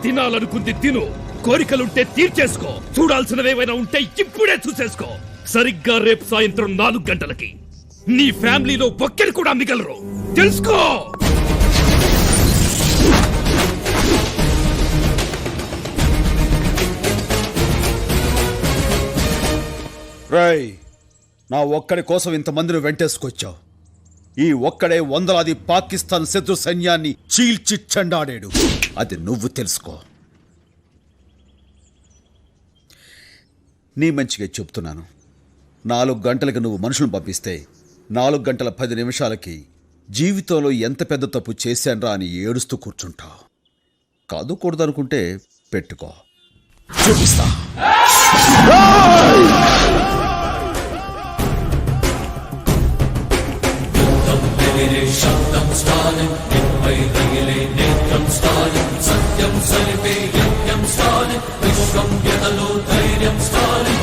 తినాలనుకుంది తిను, కోరికలుంటే తీర్చేసుకో, చూడాల్సినవేమైనా ఉంటే ఇప్పుడే చూసేసుకో. సరిగ్గా రేపు సాయంత్రం 4 గంటలకి నీ ఫ్యామిలీలో ఒక్కరు కూడా మిగలరు, తెలుసుకో. రేయ్, నా ఒక్కడి కోసం ఇంతమందిని వెంటేసుకొచ్చావు. ఈ ఒక్కడే వందలాది పాకిస్తాన్ శత్రు సైన్యాన్ని చీల్చి చెండాడాడు. అది నువ్వు తెలుసుకో. నీ మంచిగా చెప్తున్నాను. 4 గంటలకు నువ్వు మనుషులను పంపిస్తే 4 గంటల 10 నిమిషాలకి జీవితంలో ఎంత పెద్ద తప్పు చేశాన్రా అని ఏడుస్తూ కూర్చుంటావు. కాదు కూడదనుకుంటే పెట్టుకో, చూపిస్తా. శబ్దం స్టాలిన్ నిన్పై రగిలే నేత్రం స్టాలిన్ సత్యం సరిపే యజ్ఞం స్టాలిన్ విశ్వం ఎదలో ధైర్యం స్టాలిన్